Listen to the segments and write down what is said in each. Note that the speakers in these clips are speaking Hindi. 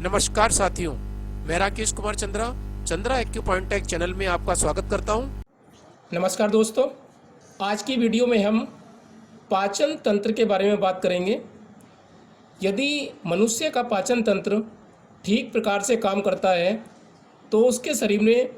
नमस्कार साथियों, मैं राकेश कुमार चंद्रा एक्यूपॉइंटेक चैनल में आपका स्वागत करता हूं। नमस्कार दोस्तों, आज की वीडियो में हम पाचन तंत्र के बारे में बात करेंगे। यदि मनुष्य का पाचन तंत्र ठीक प्रकार से काम करता है तो उसके शरीर में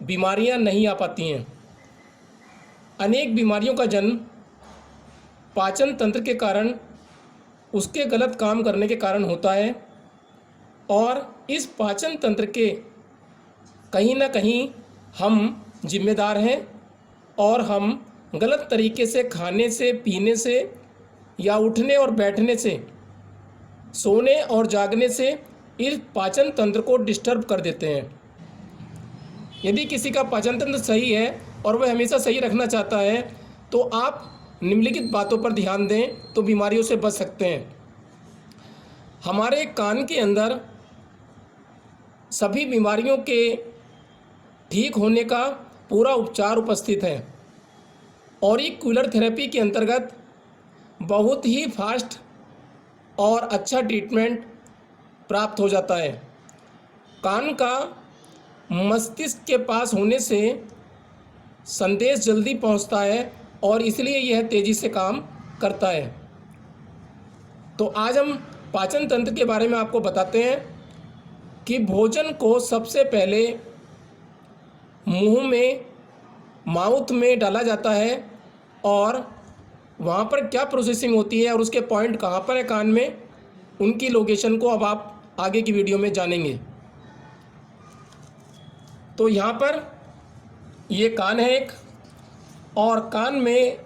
बीमारियां नहीं आ पाती हैं। अनेक बीमारियों का जन्म पाचन तंत्र के कारण, उसके गलत काम करने के कारण होता है और इस पाचन तंत्र के कहीं ना कहीं हम जिम्मेदार हैं और हम गलत तरीके से खाने से, पीने से या उठने और बैठने से, सोने और जागने से इस पाचन तंत्र को डिस्टर्ब कर देते हैं। यदि किसी का पाचन तंत्र सही है और वह हमेशा सही रखना चाहता है तो आप निम्नलिखित बातों पर ध्यान दें तो बीमारियों से बच सकते हैं। हमारे कान के अंदर सभी बीमारियों के ठीक होने का पूरा उपचार उपस्थित है। ऑरिकुलर थेरेपी के अंतर्गत बहुत ही फास्ट और अच्छा ट्रीटमेंट प्राप्त हो जाता है। कान का मस्तिष्क के पास होने से संदेश जल्दी पहुंचता है और इसलिए यह तेज़ी से काम करता है। तो आज हम पाचन तंत्र के बारे में आपको बताते हैं कि भोजन को सबसे पहले मुंह में, माउथ में डाला जाता है और वहाँ पर क्या प्रोसेसिंग होती है और उसके पॉइंट कहाँ पर है कान में, उनकी लोकेशन को अब आप आगे की वीडियो में जानेंगे। तो यहाँ पर ये कान है एक, और कान में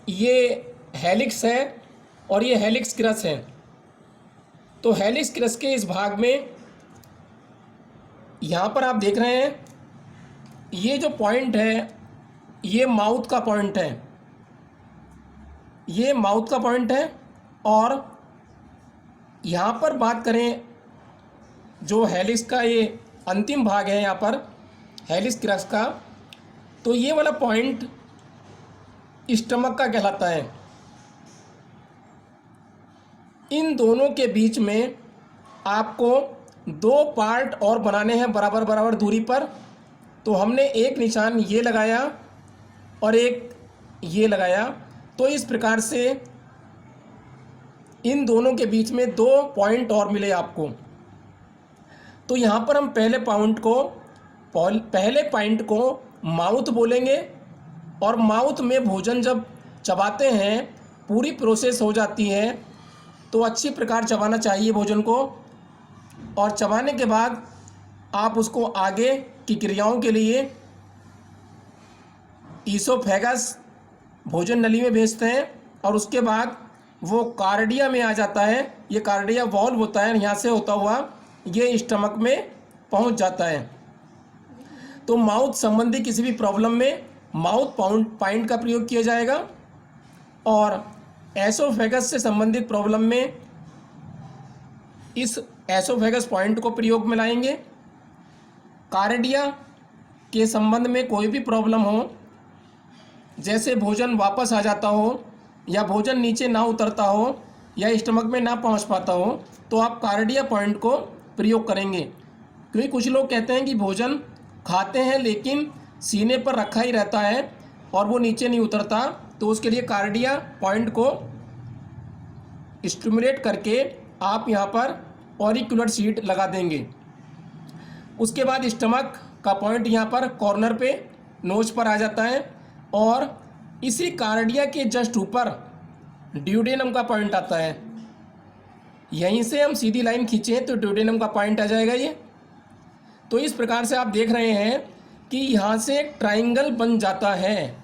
ये हेलिक्स है और ये हेलिक्स क्रस है। तो हेलिक्स क्रस के इस भाग में यहाँ पर आप देख रहे हैं, ये जो पॉइंट है ये माउथ का पॉइंट है, ये माउथ का पॉइंट है। और यहाँ पर बात करें जो हेलिक्स का ये अंतिम भाग है यहाँ पर हेलिक्स क्रस का, तो ये वाला पॉइंट स्टमक का कहलाता है। इन दोनों के बीच में आपको दो पार्ट और बनाने हैं बराबर बराबर दूरी पर। तो हमने एक निशान ये लगाया और एक ये लगाया, तो इस प्रकार से इन दोनों के बीच में दो पॉइंट और मिले आपको। तो यहाँ पर हम पहले पॉइंट को माउथ बोलेंगे और माउथ में भोजन जब चबाते हैं पूरी प्रोसेस हो जाती है तो अच्छी प्रकार चबाना चाहिए भोजन को, और चबाने के बाद आप उसको आगे की क्रियाओं के लिए ईसोफेगस भोजन नली में भेजते हैं और उसके बाद वो कार्डिया में आ जाता है। ये कार्डिया वॉल्व होता है, यहाँ से होता हुआ ये स्टमक में पहुँच जाता है। तो माउथ संबंधी किसी भी प्रॉब्लम में माउथ पॉइंट का प्रयोग किया जाएगा और एसोफेगस से संबंधित प्रॉब्लम में इस एसोफेगस पॉइंट को प्रयोग में लाएंगे। कार्डिया के संबंध में कोई भी प्रॉब्लम हो, जैसे भोजन वापस आ जाता हो या भोजन नीचे ना उतरता हो या स्टमक में ना पहुंच पाता हो, तो आप कार्डिया पॉइंट को प्रयोग करेंगे। क्योंकि कुछ लोग कहते हैं कि भोजन खाते हैं लेकिन सीने पर रखा ही रहता है और वो नीचे नहीं उतरता, तो उसके लिए कार्डिया पॉइंट को स्टिमुलेट करके आप यहाँ पर ऑरिकुलर शीट लगा देंगे। उसके बाद स्टमक का पॉइंट यहाँ पर कॉर्नर पे नोज पर आ जाता है और इसी कार्डिया के जस्ट ऊपर ड्यूडेनम का पॉइंट आता है। यहीं से हम सीधी लाइन खींचें तो ड्यूडेनम का पॉइंट आ जाएगा ये। तो इस प्रकार से आप देख रहे हैं कि यहाँ से एक ट्राइंगल बन जाता है।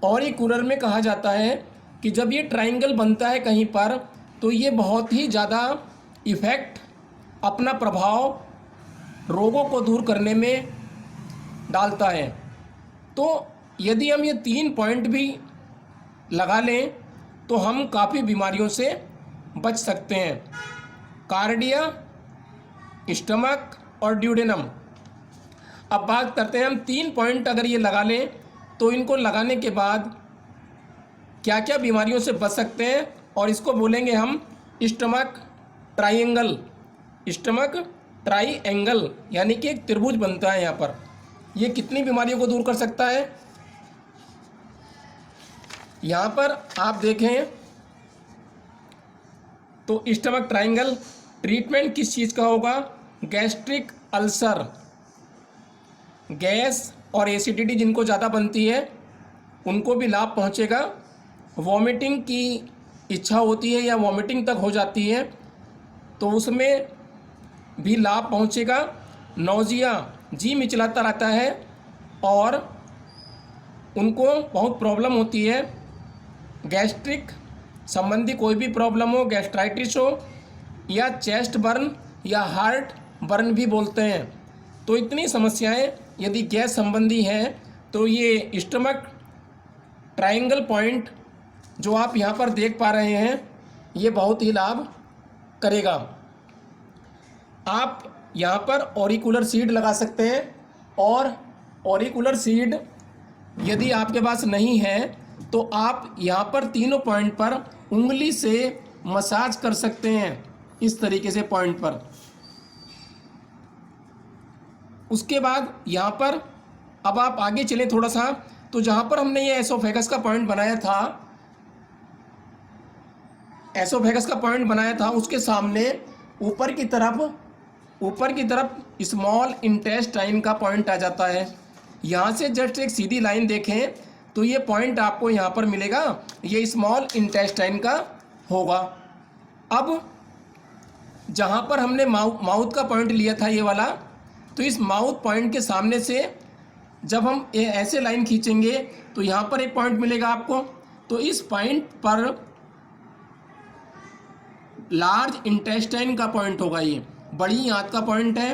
ऑरिकुलर में कहा जाता है कि जब ये ट्राइंगल बनता है कहीं पर तो ये बहुत ही ज़्यादा इफ़ेक्ट, अपना प्रभाव रोगों को दूर करने में डालता है। तो यदि हम ये 3 पॉइंट भी लगा लें तो हम काफ़ी बीमारियों से बच सकते हैं। कार्डिया, स्टमक और ड्यूडेनम। अब बात करते हैं हम 3 पॉइंट अगर ये लगा लें तो इनको लगाने के बाद क्या क्या बीमारियों से बच सकते हैं, और इसको बोलेंगे हम स्टमक ट्रायंगल स्टमक ट्राइएंगल यानी कि एक त्रिभुज बनता है यहाँ पर। ये कितनी बीमारियों को दूर कर सकता है? यहाँ पर आप देखें तो स्टमक ट्राइंगल ट्रीटमेंट किस चीज़ का होगा? गैस्ट्रिक अल्सर, गैस और एसिडिटी जिनको ज़्यादा बनती है उनको भी लाभ पहुँचेगा। वॉमिटिंग की इच्छा होती है या वॉमिटिंग तक हो जाती है तो उसमें भी लाभ पहुँचेगा। नौजिया, जी मिचलाता रहता है और उनको बहुत प्रॉब्लम होती है। गैस्ट्रिक संबंधी कोई भी प्रॉब्लम हो, गैस्ट्राइटिस हो या चेस्ट बर्न या हार्ट बर्न भी बोलते हैं, तो इतनी समस्याएं यदि गैस संबंधी हैं तो ये स्टमक ट्रायंगल पॉइंट जो आप यहाँ पर देख पा रहे हैं ये बहुत ही लाभ करेगा। आप यहाँ पर ऑरिकुलर सीड लगा सकते हैं और ऑरिकुलर सीड यदि आपके पास नहीं है तो आप यहाँ पर तीनों पॉइंट पर उंगली से मसाज कर सकते हैं, इस तरीके से पॉइंट पर। उसके बाद यहाँ पर अब आप आगे चलें थोड़ा सा, तो जहाँ पर हमने ये एसोफेगस का पॉइंट बनाया था, उसके सामने ऊपर की तरफ स्मॉल इंटेस्टाइन का पॉइंट आ जाता है। यहाँ से जस्ट एक सीधी लाइन देखें तो ये पॉइंट आपको यहाँ पर मिलेगा, ये स्मॉल इंटेस्टाइन का होगा। अब जहाँ पर हमने माउथ का पॉइंट लिया था ये वाला, तो इस माउथ पॉइंट के सामने से जब हम ऐसे लाइन खींचेंगे तो यहाँ पर एक पॉइंट मिलेगा आपको। तो इस पॉइंट पर लार्ज इंटेस्टाइन का पॉइंट होगा, ये बड़ी आंत का पॉइंट है।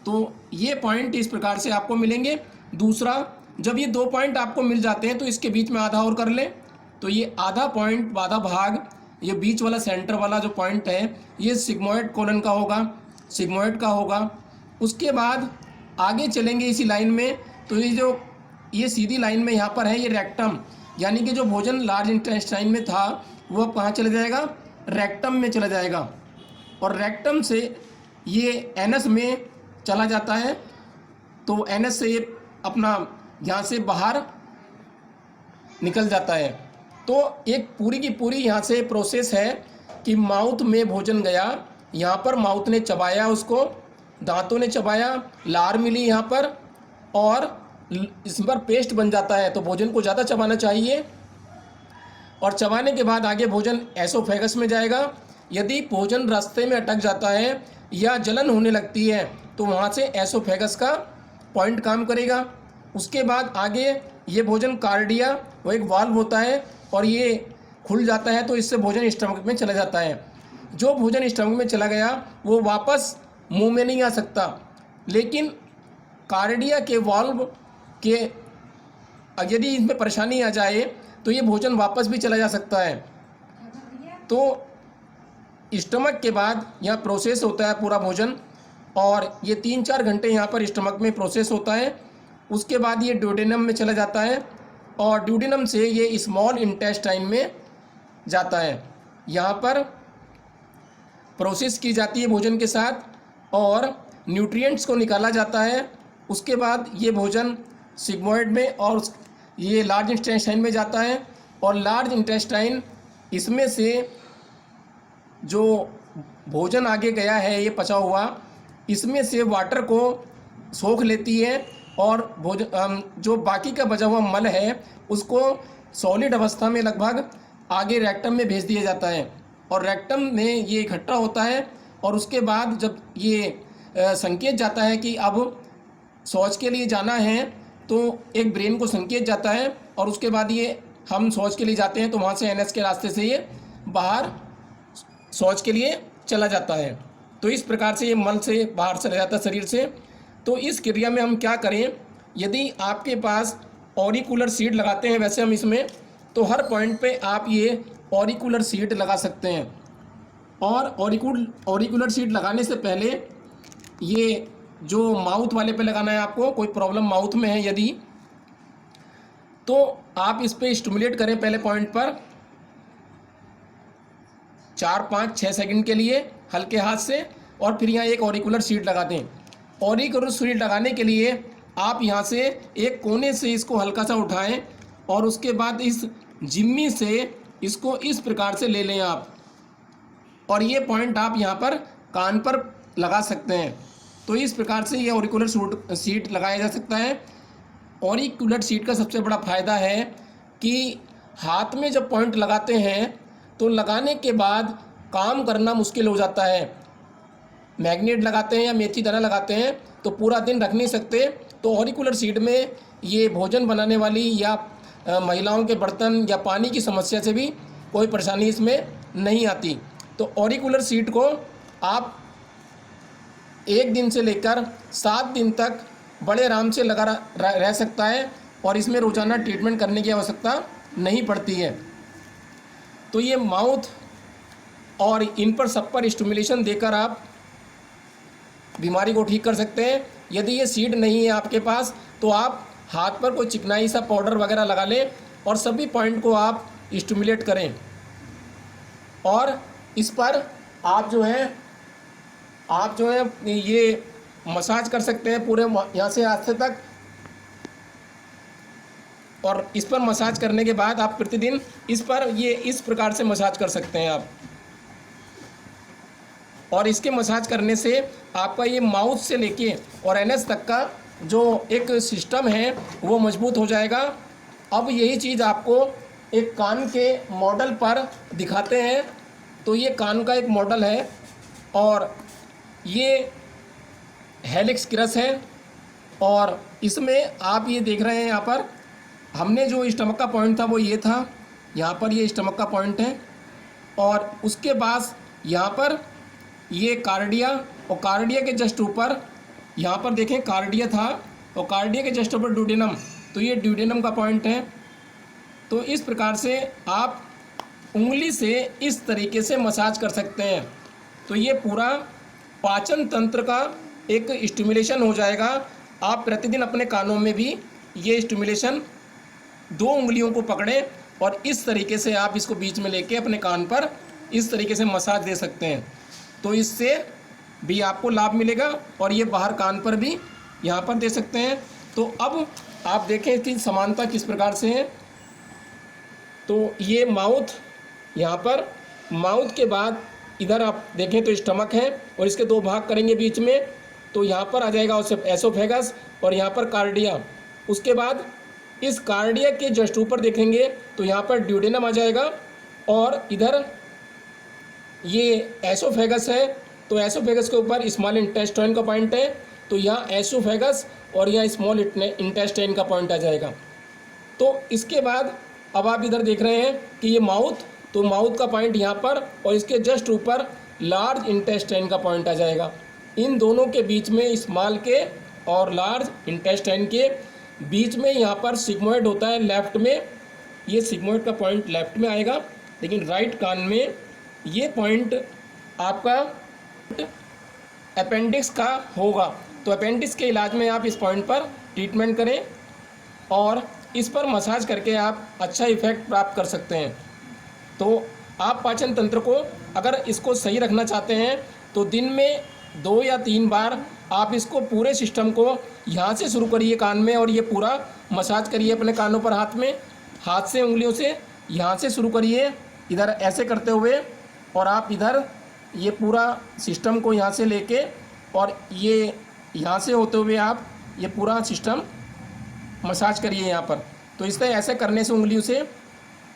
तो ये पॉइंट इस प्रकार से आपको मिलेंगे। दूसरा, जब ये दो पॉइंट आपको मिल जाते हैं तो इसके बीच में आधा और कर लें, तो ये आधा भाग, ये बीच वाला सेंटर वाला जो पॉइंट है ये सिग्मोइड कोलन का होगा, उसके बाद आगे चलेंगे इसी लाइन में, तो ये सीधी लाइन में यहाँ पर है ये रेक्टम, यानी कि जो भोजन लार्ज इंटेस्टाइन में था वो अब कहाँ चला जाएगा? रेक्टम में चला जाएगा, और रेक्टम से ये एनस में चला जाता है। तो एनस से ये अपना यहाँ से बाहर निकल जाता है। तो एक पूरी की पूरी यहाँ से प्रोसेस है कि माउथ में भोजन गया, यहाँ पर माउथ ने चबाया, उसको दांतों ने चबाया, लार मिली यहाँ पर और इस पर पेस्ट बन जाता है। तो भोजन को ज़्यादा चबाना चाहिए, और चबाने के बाद आगे भोजन एसोफेगस में जाएगा। यदि भोजन रास्ते में अटक जाता है या जलन होने लगती है तो वहाँ से एसोफेगस का पॉइंट काम करेगा। उसके बाद आगे ये भोजन कार्डिया, वो एक वाल्व होता है और ये खुल जाता है, तो इससे भोजन स्टमक में चला जाता है। जो भोजन स्टमक में चला गया वो वापस मुंह में नहीं आ सकता, लेकिन कार्डिया के वाल्व के यदि इसमें परेशानी आ जाए तो ये भोजन वापस भी चला जा सकता है। तो स्टमक के बाद यहाँ प्रोसेस होता है पूरा भोजन, और ये 3-4 घंटे यहाँ पर स्टमक में प्रोसेस होता है। उसके बाद ये ड्यूडेनम में चला जाता है और ड्यूडेनम से ये स्मॉल इंटेस्टाइन में जाता है। यहाँ पर प्रोसेस की जाती है भोजन के साथ और न्यूट्रिएंट्स को निकाला जाता है। उसके बाद ये भोजन सिग्मोइड में और ये लार्ज इंटेस्टाइन में जाता है, और लार्ज इंटेस्टाइन इसमें से जो भोजन आगे गया है ये पचा हुआ, इसमें से वाटर को सोख लेती है और भोजन जो बाकी का बचा हुआ मल है उसको सॉलिड अवस्था में लगभग आगे रेक्टम में भेज दिया जाता है, और रेक्टम में ये इकट्ठा होता है। और उसके बाद जब ये संकेत जाता है कि अब शौच के लिए जाना है, तो एक ब्रेन को संकेत जाता है, और उसके बाद ये हम शौच के लिए जाते हैं तो वहाँ से एनएस के रास्ते से ये बाहर शौच के लिए चला जाता है। तो इस प्रकार से ये मल से बाहर चला जाता है शरीर से। तो इस क्रिया में हम क्या करें? यदि आपके पास ऑरिकुलर सीड लगाते हैं वैसे हम इसमें, तो हर पॉइंट पे आप ये ऑरिकुलर सीड लगा सकते हैं। और ऑरिकुलर सीड लगाने से पहले ये जो माउथ वाले पे लगाना है आपको, कोई प्रॉब्लम माउथ में है यदि, तो आप इस पे स्टिमुलेट करें पहले पॉइंट पर 4-5-6 सेकंड के लिए हल्के हाथ से, और फिर यहाँ एक ऑरिकुलर शीट लगा दें। ऑरिकुलर शीट लगाने के लिए आप यहाँ से एक कोने से इसको हल्का सा उठाएं और उसके बाद इस जिम्मी से इसको इस प्रकार से ले लें आप, और ये पॉइंट आप यहाँ पर कान पर लगा सकते हैं। तो इस प्रकार से ये ऑरिकुलर शीट लगाया जा सकता है। ऑरिकुलर शीट का सबसे बड़ा फ़ायदा है कि हाथ में जब पॉइंट लगाते हैं तो लगाने के बाद काम करना मुश्किल हो जाता है। मैग्नेट लगाते हैं या मेथी दाना लगाते हैं तो पूरा दिन रख नहीं सकते, तो ऑरिकुलर शीट में ये भोजन बनाने वाली या महिलाओं के बर्तन या पानी की समस्या से भी कोई परेशानी इसमें नहीं आती। तो ऑरिकुलर शीट को आप 1 दिन से लेकर 7 दिन तक बड़े आराम से लगा रह सकता है और इसमें रोज़ाना ट्रीटमेंट करने की आवश्यकता नहीं पड़ती है। तो ये माउथ और इन पर सब पर स्टिमुलेशन देकर आप बीमारी को ठीक कर सकते हैं। यदि ये सीड नहीं है आपके पास तो आप हाथ पर कोई चिकनाई सा पाउडर वगैरह लगा लें और सभी पॉइंट को आप स्टिमुलेट करें, और इस पर आप जो है ये मसाज कर सकते हैं पूरे यहाँ से हाथ से तक। और इस पर मसाज करने के बाद आप प्रतिदिन इस पर ये इस प्रकार से मसाज कर सकते हैं आप, और इसके मसाज करने से आपका ये माउथ से लेके और एनएस तक का जो एक सिस्टम है वो मजबूत हो जाएगा। अब यही चीज़ आपको एक कान के मॉडल पर दिखाते हैं। तो ये कान का एक मॉडल है और ये हेलिक्स क्रस है, और इसमें आप ये देख रहे हैं यहाँ पर हमने जो स्टमक का पॉइंट था वो ये था, यहाँ पर ये स्टमक का पॉइंट है, और उसके बाद यहाँ पर ये कार्डिया, और कार्डिया के जस्ट ऊपर यहाँ पर देखें कार्डिया था और कार्डिया के जस्ट ऊपर ड्यूडेनम, तो ये ड्यूडेनम का पॉइंट है। तो इस प्रकार से आप उंगली से इस तरीके से मसाज कर सकते हैं। तो ये पूरा पाचन तंत्र का एक स्टिमुलेशन हो जाएगा। आप प्रतिदिन अपने कानों में भी ये स्टिमुलेशन 2 उंगलियों को पकड़ें और इस तरीके से आप इसको बीच में लेके अपने कान पर इस तरीके से मसाज दे सकते हैं। तो इससे भी आपको लाभ मिलेगा, और ये बाहर कान पर भी यहाँ पर दे सकते हैं। तो अब आप देखें इसकी समानता किस प्रकार से है। तो ये माउथ, यहाँ पर माउथ के बाद इधर आप देखें तो स्टमक है और इसके 2 भाग करेंगे बीच में, तो यहाँ पर आ जाएगा एसोफेगस और यहाँ पर कार्डिया। उसके बाद इस कार्डिया के जस्ट ऊपर देखेंगे तो यहाँ पर ड्यूडेनम आ जाएगा, और इधर ये एसोफेगस है, तो एसोफेगस के ऊपर स्मॉल इंटेस्टाइन का पॉइंट है, तो यहाँ एसोफेगस और यहाँ स्मॉल इंटेस्टाइन का पॉइंट आ जाएगा। तो इसके बाद अब आप इधर देख रहे हैं कि ये माउथ, तो माउथ का पॉइंट यहाँ पर और इसके जस्ट ऊपर लार्ज इंटेस्टाइन का पॉइंट आ जाएगा। इन दोनों के बीच में स्मॉल के और लार्ज इंटेस्टाइन के बीच में यहाँ पर सिग्मोइड होता है लेफ्ट में, ये सिग्मोइड का पॉइंट लेफ्ट में आएगा, लेकिन राइट कान में ये पॉइंट आपका अपेंडिक्स का होगा। तो अपेंडिक्स के इलाज में आप इस पॉइंट पर ट्रीटमेंट करें और इस पर मसाज करके आप अच्छा इफेक्ट प्राप्त कर सकते हैं। तो आप पाचन तंत्र को अगर इसको सही रखना चाहते हैं तो दिन में 2 या 3 बार आप इसको पूरे सिस्टम को यहाँ से शुरू करिए कान में, और ये पूरा मसाज करिए अपने कानों पर हाथ से उंगलियों से यहाँ से शुरू करिए इधर ऐसे करते हुए, और आप इधर ये पूरा सिस्टम को यहाँ से लेके और ये यहाँ से होते हुए आप ये पूरा सिस्टम मसाज करिए यहाँ पर। तो इस तरह ऐसे करने से उंगलियों से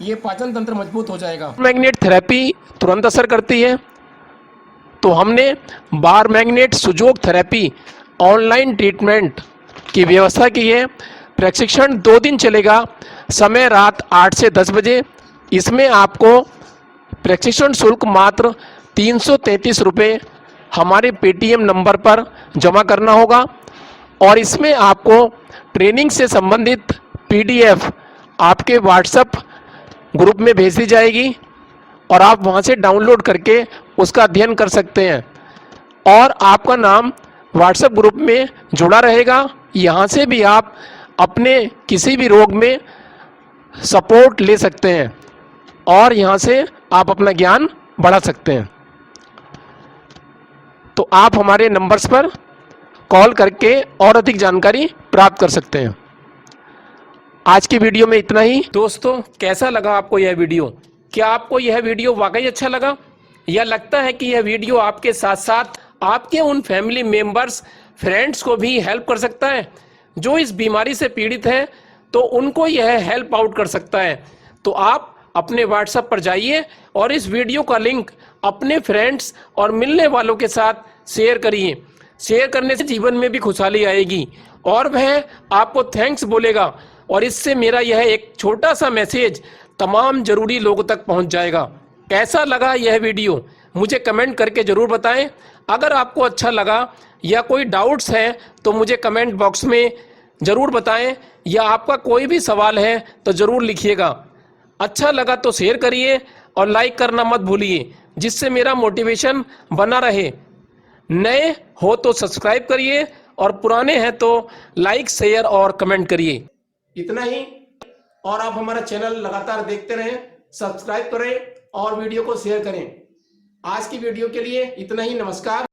ये पाचन तंत्र मजबूत हो जाएगा। मैग्नेट थेरेपी तुरंत असर करती है, तो हमने bar magnet सुजोग therapy online treatment की व्यवस्था की है। प्रशिक्षण 2 दिन चलेगा, समय रात 8 से 10 बजे। इसमें आपको प्रशिक्षण शुल्क मात्र 333 रुपये हमारे पेटीएम नंबर पर जमा करना होगा, और इसमें आपको ट्रेनिंग से संबंधित पीडीएफ आपके व्हाट्सएप ग्रुप में भेज दी जाएगी, और आप वहां से डाउनलोड करके उसका अध्ययन कर सकते हैं, और आपका नाम व्हाट्सएप ग्रुप में जुड़ा रहेगा। यहाँ से भी आप अपने किसी भी रोग में सपोर्ट ले सकते हैं और यहाँ से आप अपना ज्ञान बढ़ा सकते हैं। तो आप हमारे नंबर्स पर कॉल करके और अधिक जानकारी प्राप्त कर सकते हैं। आज की वीडियो में इतना ही। दोस्तों, कैसा लगा आपको यह वीडियो? क्या आपको यह वीडियो वाकई अच्छा लगा, या लगता है कि यह वीडियो आपके साथ साथ आपके उन फैमिली मेंबर्स, फ्रेंड्स को भी हेल्प कर सकता है जो इस बीमारी से पीड़ित हैं, तो उनको यह हेल्प आउट कर सकता है? तो आप अपने व्हाट्सएप पर जाइए और इस वीडियो का लिंक अपने फ्रेंड्स और मिलने वालों के साथ शेयर करिए। शेयर करने से जीवन में भी खुशहाली आएगी और वह आपको थैंक्स बोलेगा, और इससे मेरा यह एक छोटा सा मैसेज तमाम जरूरी लोगों तक पहुंच जाएगा। कैसा लगा यह वीडियो मुझे कमेंट करके ज़रूर बताएं। अगर आपको अच्छा लगा या कोई डाउट्स हैं तो मुझे कमेंट बॉक्स में ज़रूर बताएं, या आपका कोई भी सवाल है तो ज़रूर लिखिएगा। अच्छा लगा तो शेयर करिए और लाइक करना मत भूलिए, जिससे मेरा मोटिवेशन बना रहे। नए हो तो सब्सक्राइब करिए और पुराने हैं तो लाइक, शेयर और कमेंट करिए। इतना ही, और आप हमारा चैनल लगातार देखते रहें, सब्सक्राइब करें और वीडियो को शेयर करें। आज की वीडियो के लिए इतना ही। नमस्कार।